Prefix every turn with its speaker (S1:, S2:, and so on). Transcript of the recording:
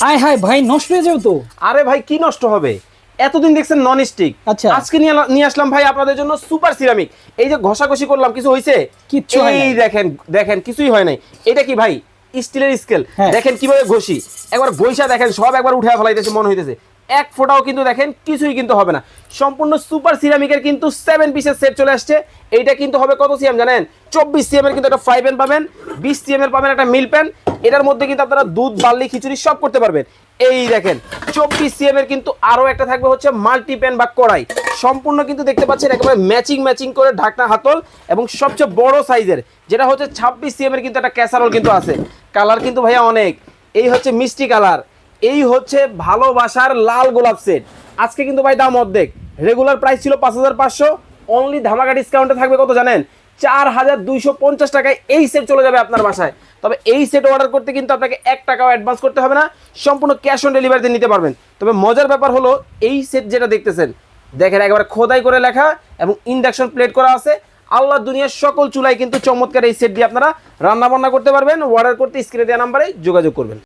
S1: High high ভাই, নষ্ট হয়ে যাবে তো।
S2: আরে ভাই কি নষ্ট হবে, এতদিন দেখছেন নন স্টিক,
S1: আচ্ছা।
S2: আজকে নিয়ে আসলাম ভাই আপনাদের জন্য সুপার সিরামিক। এই যে ঘষাঘষি করলাম, কিছু হয়েছে?
S1: কিচ্ছু হয়
S2: এই
S1: নাই।
S2: দেখেন দেখেন কিছুই হয় নাই। এটা কি ভাই? স্টিলের স্কেল।
S1: হ্যাঁ।
S2: দেখেন কিভাবে ঘষি, একবার ঘষা দেখেন সব একবার উঠে ফেলাইতেছে মনে হইতেছে, এক ফোঁটাও কিন্তু দেখেন কিছুই কিন্তু হবে না। সম্পূর্ণ সুপার সিরামিকের কিন্তু 7 পিসের সেট চলে আসছে। এইটা কিন্তু হবে কত সিএম জানেন? 24 সিএম এর কিন্তু একটা ফ্রাই প্যান পাবেন, 20 সিএম এর পাবেন একটা মিল প্যান। এটার মধ্যে কিন্তু আপনারা দুধ, বার্লি, খিচুড়ি সব করতে পারবেন। এই দেখেন 24 সিএম এর কিন্তু আরো একটা থাকবে হচ্ছে মাল্টি প্যান বা কড়াই। সম্পূর্ণ কিন্তু দেখতে পাচ্ছেন একেবারে ম্যাচিং করে ঢাকনা হাতল, এবং সবচেয়ে বড় সাইজের যেটা হচ্ছে 26 সিএম এর কিন্তু একটা ক্যাসারোল কিন্তু আছে। কালার কিন্তু ভাইয়া অনেক। এই হচ্ছে মিষ্টি কালার, এই হচ্ছে ভালোবাসার লাল গোলাপ সেট। আজকে কিন্তু ভাই দাম অর্ধেক, রেগুলার প্রাইস ছিল 5500, অনলি ধামাকা ডিসকাউন্টে থাকবে কত জানেন? 4250 টাকায় এই সেট চলে যাবে আপনার বাসায়। তবে এই সেট অর্ডার করতে কিন্তু আপনাকে 1 টাকাও অ্যাডভান্স করতে হবে না, সম্পূর্ণ ক্যাশ অন ডেলিভারিতে নিতে পারবেন। তবে মজার ব্যাপার হলো এই সেট যেটা দেখতেছেন, দেখেন একেবারে খোদাই করে লেখা এবং ইন্ডাকশন প্লেট করা আছে। আল্লাহ দুনিয়ার সকল চুলায় কিন্তু চমৎকার এই সেট দিয়ে আপনারা রান্না বান্না করতে পারবেন। অর্ডার করতে স্ক্রিনে দেওয়া নাম্বারে যোগাযোগ করবেন।